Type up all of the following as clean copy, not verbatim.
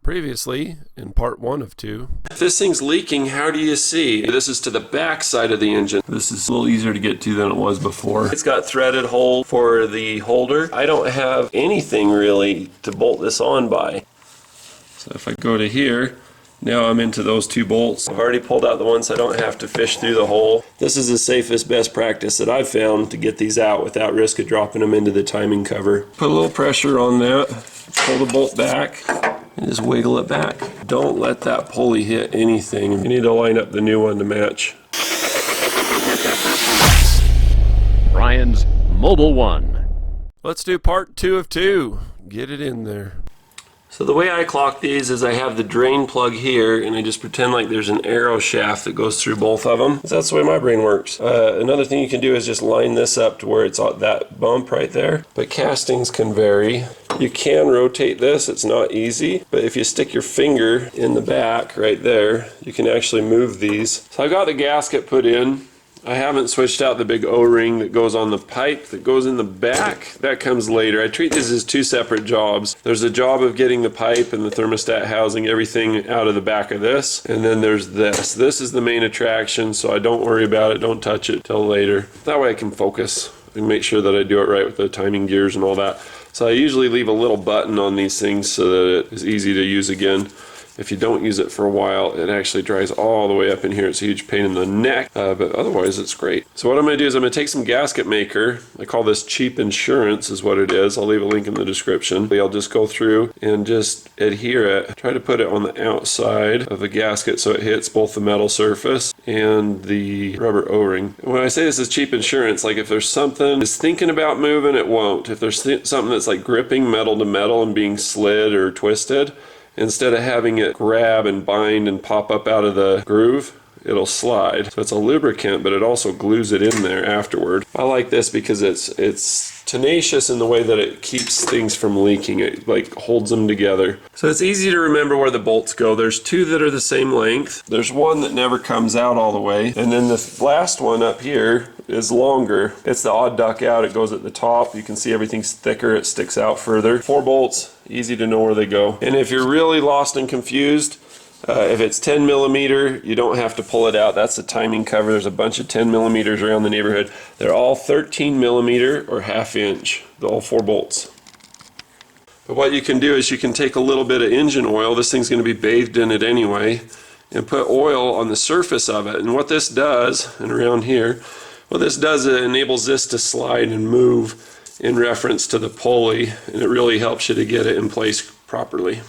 Previously, in part 1 of 2. If this thing's leaking, how do you see? This is to the back side of the engine. This is a little easier to get to than it was before. It's got threaded hole for the holder. I don't have anything really to bolt this on by. So if I go to here, now I'm into those 2 bolts. I've already pulled out the ones so I don't have to fish through the hole. This is the safest, best practice that I've found to get these out without risk of dropping them into the timing cover. Put a little pressure on that, pull the bolt back, and just wiggle it back. Don't let that pulley hit anything. You need to line up the new one to match. Brian's Mobile One. Let's do part 2 of 2. Get it in there. So the way I clock these is I have the drain plug here and I just pretend like there's an arrow shaft that goes through both of them. That's the way my brain works. Another thing you can do is just line this up to where it's at that bump right there. But castings can vary. You can rotate this, it's not easy, but if you stick your finger in the back right there, you can actually move these. So I got the gasket put in. I haven't switched out the big O-ring that goes on the pipe that goes in the back. That comes later. I treat these as 2 separate jobs. There's a job of getting the pipe and the thermostat housing, everything out of the back of this. And then there's this. This is the main attraction, so I don't worry about it. Don't touch it till later. That way I can focus and make sure that I do it right with the timing gears and all that. So I usually leave a little button on these things so that it is easy to use again. If you don't use it for a while, it actually dries all the way up in here. It's a huge pain in the neck, but otherwise it's great. So what I'm going to do is I'm going to take some gasket maker. I call this cheap insurance is what it is. I'll leave a link in the description. I'll just go through and just adhere it. Try to put it on the outside of the gasket so it hits both the metal surface and the rubber O-ring. When I say this is cheap insurance, like if there's something is thinking about moving, it won't. If there's something that's like gripping metal to metal and being slid or twisted, instead of having it grab and bind and pop up out of the groove, it'll slide. So it's a lubricant, but it also glues it in there afterward. I like this because it's tenacious in the way that it keeps things from leaking. It like holds them together. So it's easy to remember where the bolts go. There's 2 that are the same length. There's one that never comes out all the way. And then the last one up here is longer. It's the odd duck out. It goes at the top. You can see everything's thicker. It sticks out further. 4 bolts, easy to know where they go. And if you're really lost and confused, if it's 10 millimeter, you don't have to pull it out. That's the timing cover. There's a bunch of 10 millimeters around the neighborhood. They're all 13 millimeter or 1/2 inch, all 4 bolts. But what you can do is you can take a little bit of engine oil. This thing's going to be bathed in it anyway, and put oil on the surface of it. And what this does, and around here, what this does, it enables this to slide and move in reference to the pulley, and it really helps you to get it in place properly.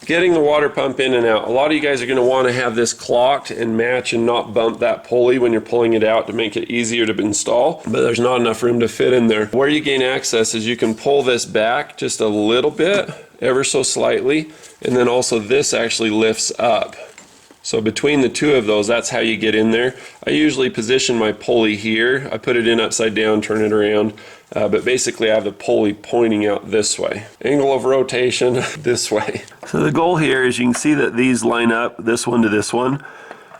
Getting the water pump in and out. A lot of you guys are going to want to have this clocked and match and not bump that pulley when you're pulling it out to make it easier to install, but there's not enough room to fit in there. Where you gain access is you can pull this back just a little bit, ever so slightly, and then also this actually lifts up. So between the 2 of those, that's how you get in there. I usually position my pulley here. I put it in upside down, turn it around, but basically I have the pulley pointing out this way. Angle of rotation this way. So the goal here is you can see that these line up, this one to this one.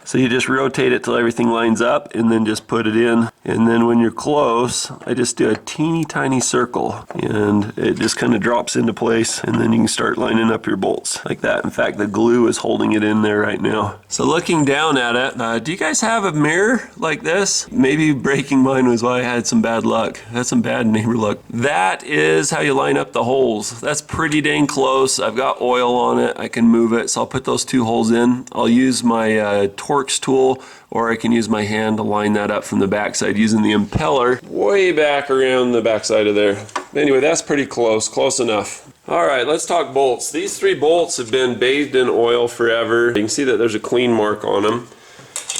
So you just rotate it till everything lines up and then just put it in. And then when you're close, I just do a teeny tiny circle and it just kind of drops into place, and then you can start lining up your bolts like that. In fact, the glue is holding it in there right now. So looking down at it, do you guys have a mirror like this? Maybe breaking mine was why I had some bad luck. I had some bad neighbor luck. That is how you line up the holes. That's pretty dang close. I've got oil on it. I can move it. So I'll put those 2 holes in. I'll use my Torx tool, or I can use my hand to line that up from the backside using the impeller way back around the backside of there. Anyway, that's pretty close enough. Alright, let's talk bolts. These 3 bolts have been bathed in oil forever. You can see that there's a clean mark on them.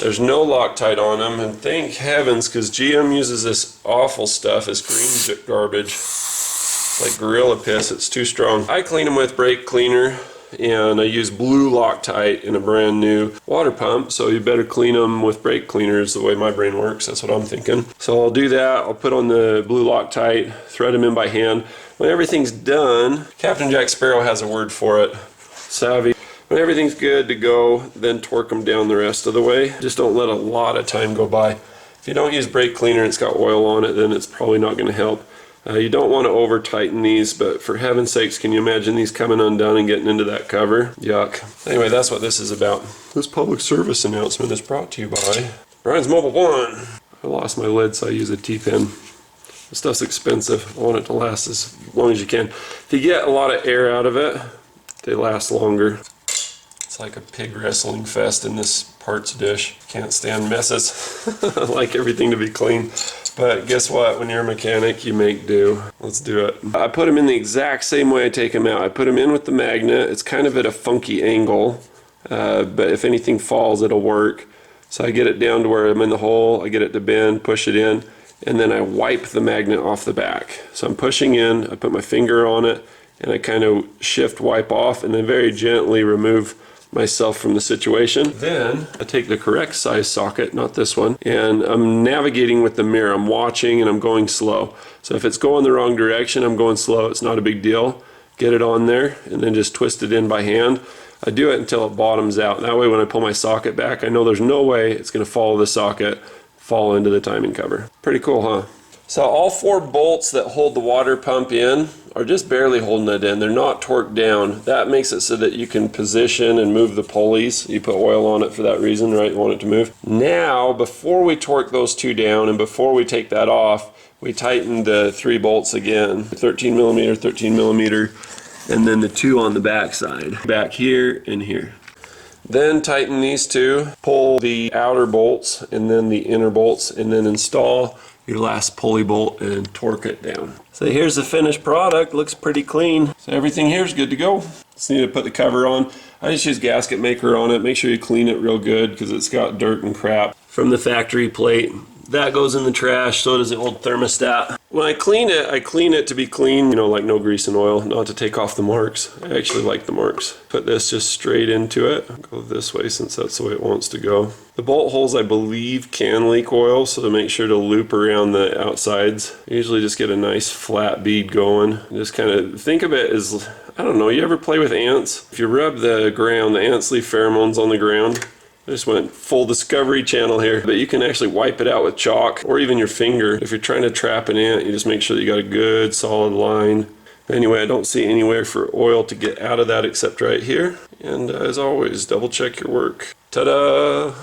There's no Loctite on them, and thank heavens, because GM uses this awful stuff, this green garbage. It's like gorilla piss, it's too strong. I clean them with brake cleaner, and I use blue Loctite in a brand new water pump, so you better clean them with brake cleaner is the way my brain works. That's what I'm thinking. So I'll do that. I'll put on the blue Loctite, thread them in by hand. When everything's done, Captain Jack Sparrow has a word for it, savvy. When everything's good to go, then torque them down the rest of the way. Just don't let a lot of time go by. If you don't use brake cleaner and it's got oil on it, then it's probably not going to help. You don't want to over tighten these, but for heaven's sakes, can you imagine these coming undone and getting into that cover? Yuck. Anyway, that's what this is about. This public service announcement is brought to you by Brian's Mobile One. I lost my lid, so I use a T-pin. This stuff's expensive. I want it to last as long as you can. If you get a lot of air out of it, they last longer. It's like a pig wrestling fest in this parts dish. Can't stand messes. I like everything to be clean. But guess what? When you're a mechanic, you make do. Let's do it. I put them in the exact same way I take them out. I put them in with the magnet. It's kind of at a funky angle, but if anything falls, it'll work. So I get it down to where I'm in the hole. I get it to bend, push it in, and then I wipe the magnet off the back. So I'm pushing in, I put my finger on it, and I kind of shift wipe off, and then very gently remove myself from the situation. Then I take the correct size socket, not this one, and I'm navigating with the mirror. I'm watching and I'm going slow. So if it's going the wrong direction, I'm going slow. It's not a big deal. Get it on there and then just twist it in by hand. I do it until it bottoms out. That way when I pull my socket back, I know there's no way it's going to follow the socket, fall into the timing cover. Pretty cool, huh? So all 4 bolts that hold the water pump in are just barely holding it in. They're not torqued down. That makes it so that you can position and move the pulleys. You put oil on it for that reason, right? You want it to move. Now, before we torque those 2 down and before we take that off, we tighten the 3 bolts again. 13 millimeter, 13 millimeter, and then the 2 on the back side. Back here and here. Then tighten these 2, pull the outer bolts and then the inner bolts, and then install your last pulley bolt and torque it down. So here's the finished product. Looks pretty clean. So everything here is good to go. Just need to put the cover on. I just use gasket maker on it. Make sure you clean it real good because it's got dirt and crap from the factory plate. That goes in the trash, so does the old thermostat. When I clean it to be clean, you know, like no grease and oil, not to take off the marks. I actually like the marks. Put this just straight into it. Go this way since that's the way it wants to go. The bolt holes, I believe, can leak oil, so make sure to loop around the outsides. I usually just get a nice flat bead going. Just kind of think of it as, I don't know, you ever play with ants? If you rub the ground, the ants leave pheromones on the ground. I just went full Discovery Channel here, but you can actually wipe it out with chalk or even your finger. If you're trying to trap an ant, you just make sure that you got a good solid line. Anyway, I don't see anywhere for oil to get out of that except right here. And as always, double check your work. Ta-da!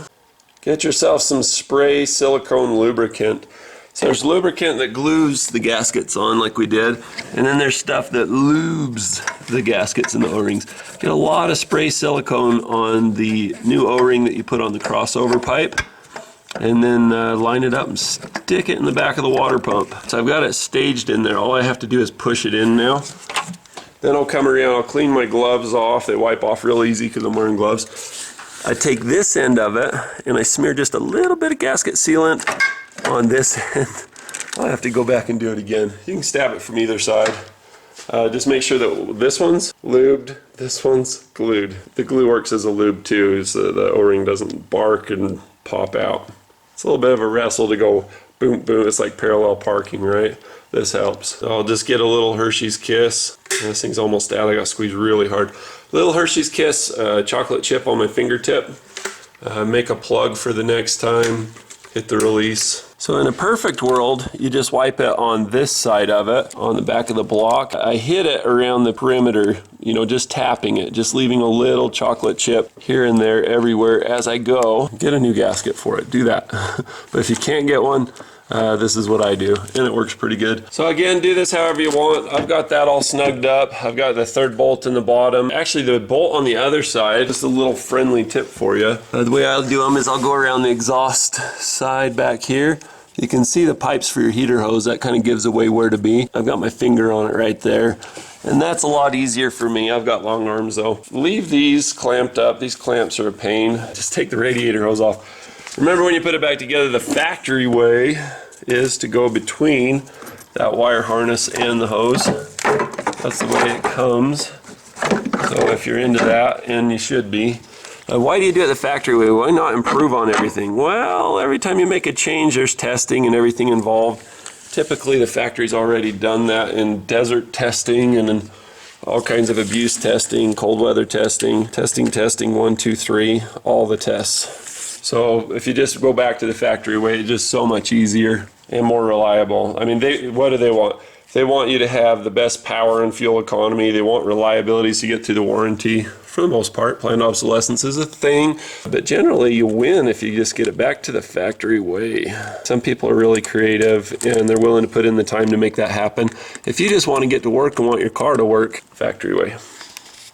Get yourself some spray silicone lubricant. So there's lubricant that glues the gaskets on like we did, and then there's stuff that lubes the gaskets and the O-rings. Get a lot of spray silicone on the new O-ring that you put on the crossover pipe, and then line it up and stick it in the back of the water pump. So I've got it staged in there. All I have to do is push it in now. Then I'll come around, I'll clean my gloves off. They wipe off real easy because I'm wearing gloves. I take this end of it and I smear just a little bit of gasket sealant on this end. I'll have to go back and do it again. You can stab it from either side. Just make sure that this one's lubed, this one's glued. The glue works as a lube too, so the O-ring doesn't bark and pop out. It's a little bit of a wrestle to go boom, boom. It's like parallel parking, right? This helps. So I'll just get a little Hershey's Kiss. This thing's almost out. I got to squeeze really hard. Little Hershey's Kiss chocolate chip on my fingertip. Make a plug for the next time. Hit the release. So in a perfect world, you just wipe it on this side of it, on the back of the block. I hit it around the perimeter, you know, just tapping it, just leaving a little chocolate chip here and there everywhere as I go. Get a new gasket for it, do that. But if you can't get one, this is what I do, and it works pretty good. So again, do this however you want. I've got that all snugged up. I've got the 3rd bolt in the bottom. Actually, the bolt on the other side, just a little friendly tip for you. The way I'll do them is I'll go around the exhaust side back here. You can see the pipes for your heater hose. That kind of gives away where to be. I've got my finger on it right there. And that's a lot easier for me. I've got long arms though. Leave these clamped up. These clamps are a pain. Just take the radiator hose off. Remember when you put it back together, the factory way is to go between that wire harness and the hose. That's the way it comes. So if you're into that, and you should be. Why do you do it the factory way? Why not improve on everything? Well, every time you make a change, there's testing and everything involved. Typically the factory's already done that in desert testing and in all kinds of abuse testing, cold weather testing, 1, 2, 3, all the tests. So if you just go back to the factory way, it's just so much easier and more reliable. I mean, what do they want? They want you to have the best power and fuel economy. They want reliability so you get through the warranty. For the most part, planned obsolescence is a thing, but generally you win if you just get it back to the factory way. Some people are really creative and they're willing to put in the time to make that happen. If you just want to get to work and want your car to work, factory way.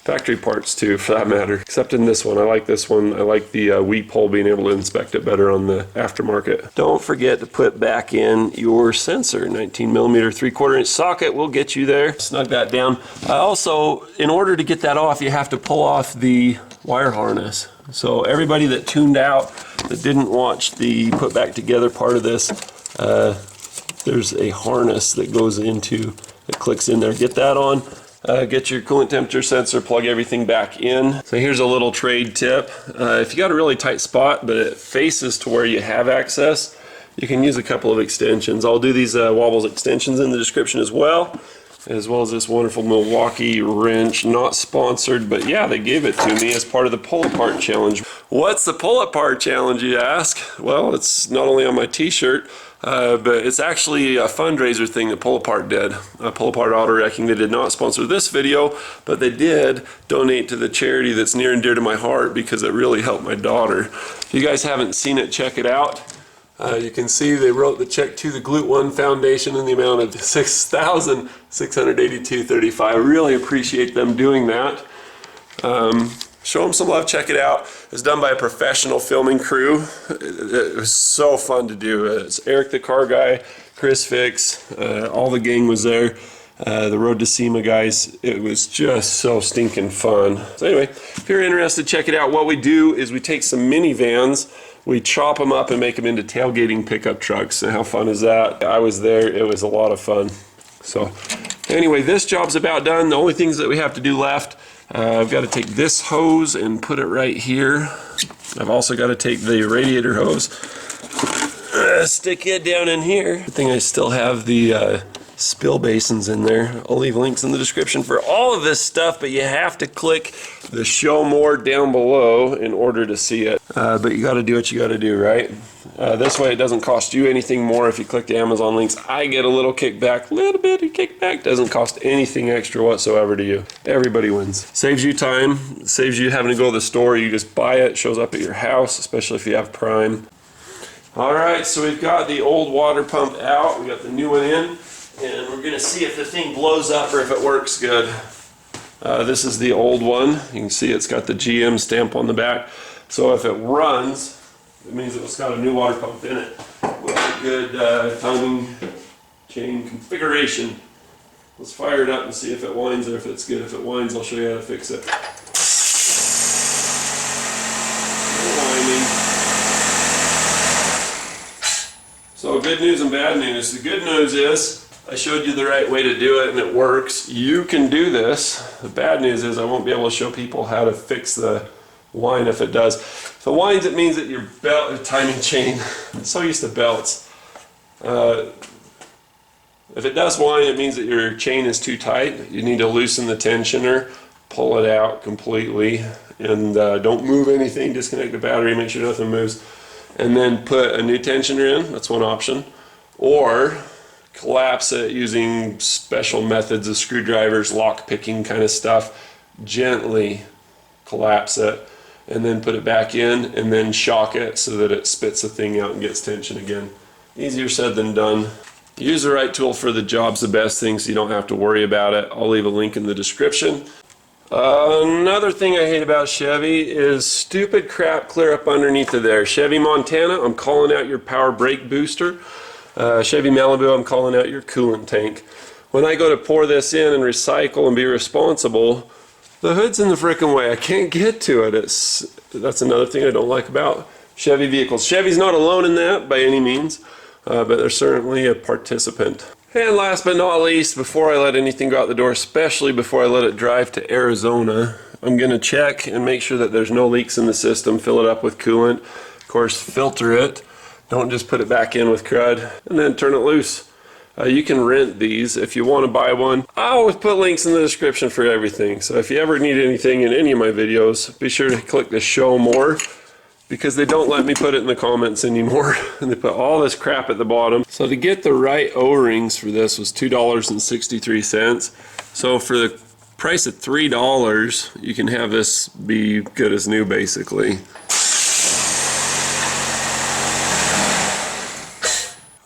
Factory parts too, for that matter. Except in this one, I like this one. I like the weep hole, being able to inspect it better on the aftermarket. Don't forget to put back in your sensor. 19mm 3/4 inch socket will get you there. Snug that down. Also, in order to get that off, you have to pull off the wire harness. So everybody that tuned out, that didn't watch the put back together part of this, there's a harness that goes into, that clicks in there. Get that on. Get your coolant temperature sensor, plug everything back in. So here's a little trade tip. If you got a really tight spot, but it faces to where you have access, you can use a couple of extensions. I'll do these Wobbles extensions in the description as well as this wonderful Milwaukee wrench. Not sponsored, but yeah, they gave it to me as part of the pull-apart challenge. What's the pull-apart challenge, you ask? Well, it's not only on my t-shirt, but it's actually a fundraiser thing that Pull Apart did. Pull Apart Auto Wrecking, they did not sponsor this video, but they did donate to the charity that's near and dear to my heart because it really helped my daughter. If you guys haven't seen it, check it out. You can see they wrote the check to the Glute One Foundation in the amount of $6,682.35. I really appreciate them doing that. Show them some love, check it out. It's done by a professional filming crew. It was so fun to do. It's Eric the car guy, Chris Fix, all the gang was there. The Road to SEMA guys. It was just so stinking fun. So anyway, if you're interested, check it out. What we do is we take some minivans, we chop them up and make them into tailgating pickup trucks. And how fun is that? I was there, it was a lot of fun. So anyway, this job's about done. The only things that we have to do left, I've got to take this hose and put it right here. I've also got to take the radiator hose, stick it down in here. Good thing I still have the spill basins in there. I'll leave links in the description for all of this stuff, but you have to click the show more down below in order to see it. But you got to do what you got to do, right? This way it doesn't cost you anything more if you click the Amazon links. I get a little kickback, little bit of kickback. Doesn't cost anything extra whatsoever to you. Everybody wins. Saves you time, saves you having to go to the store. You just buy it, shows up at your house, especially if you have Prime. Alright, so we've got the old water pump out, we got the new one in, and we're gonna see if the thing blows up or if it works good. This is the old one. You can see it's got the GM stamp on the back. So if it runs, it means it's got a new water pump in it with a good timing chain configuration. Let's fire it up and see if it whines or if it's good. If it whines, I'll show you how to fix it. No whining. So good news and bad news. The good news is I showed you the right way to do it and it works. You can do this. The bad news is I won't be able to show people how to fix the whine if it does. If it whines, it means that your belt timing chain, I'm so used to belts. If it does whine, it means that your chain is too tight. You need to loosen the tensioner, pull it out completely, and don't move anything, disconnect the battery, make sure nothing moves, and then put a new tensioner in. That's one option. Or collapse it using special methods of screwdrivers, lock picking kind of stuff. Gently collapse it and then put it back in and then shock it so that it spits the thing out and gets tension again. Easier said than done. Use the right tool for the job's the best thing, so you don't have to worry about it. I'll leave a link in the description. Another thing I hate about Chevy is stupid crap clear up underneath of there. Chevy Montana, I'm calling out your power brake booster. Chevy Malibu, I'm calling out your coolant tank. When I go to pour this in and recycle and be responsible, the hood's in the frickin' way. I can't get to it. That's another thing I don't like about Chevy vehicles. Chevy's not alone in that by any means, but they're certainly a participant. And last but not least, before I let anything go out the door, especially before I let it drive to Arizona, I'm going to check and make sure that there's no leaks in the system, fill it up with coolant, of course filter it, don't just put it back in with crud, and then turn it loose. You can rent these if you want to buy one. I always put links in the description for everything, so if you ever need anything in any of my videos, be sure to click the show more because they don't let me put it in the comments anymore. And they put all this crap at the bottom. So to get the right O-rings for this was $2.63. So for the price of $3, you can have this be good as new, basically.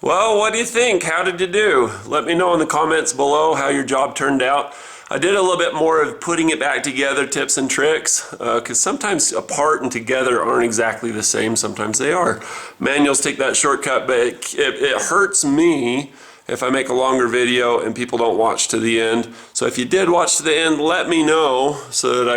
Well, what do you think? How did you do? Let me know in the comments below how your job turned out. I did a little bit more of putting it back together, tips and tricks, because sometimes apart and together aren't exactly the same. Sometimes they are. Manuals take that shortcut, but it hurts me if I make a longer video and people don't watch to the end. So if you did watch to the end, let me know so that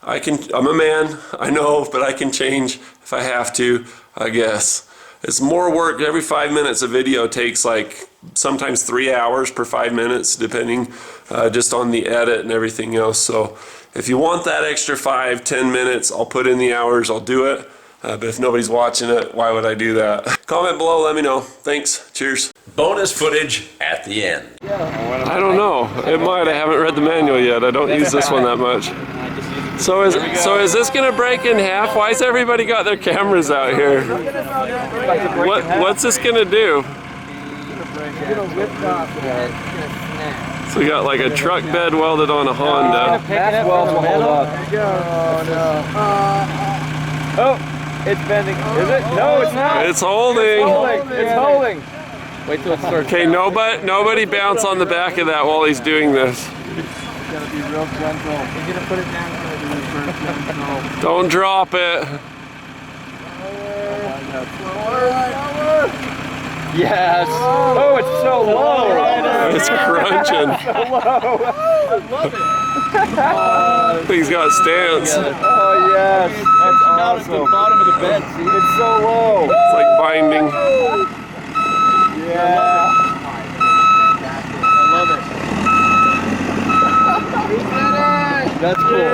I'm a man, I know, but I can change if I have to, I guess. It's more work. Every 5 minutes a video takes like sometimes 3 hours per 5 minutes, depending just on the edit and everything else. So if you want that extra 5-10 minutes, I'll put in the hours, I'll do it. But if nobody's watching it, why would I do that? Comment below, let me know. Thanks, cheers. Bonus footage at the end. I don't know, it might. I haven't read the manual yet. I don't use this one that much. So is this gonna break in half? Why's everybody got their cameras out here? What's this gonna do? So we got like a truck bed welded on a Honda. Max welds will hold up. Oh, it's bending. Is it? No, it's not. It's holding. It's holding. Wait till it starts. Okay, nobody bounce on the back of that while he's doing this. Gotta be real gentle. You're gonna put it down. Don't drop it. Yes. Oh, it's so low. It's crunching. I love it. He's got stance. Oh yes. That's awesome. At the bottom of the bed. See? It's so low. It's like binding. Yeah. I love it. That's cool.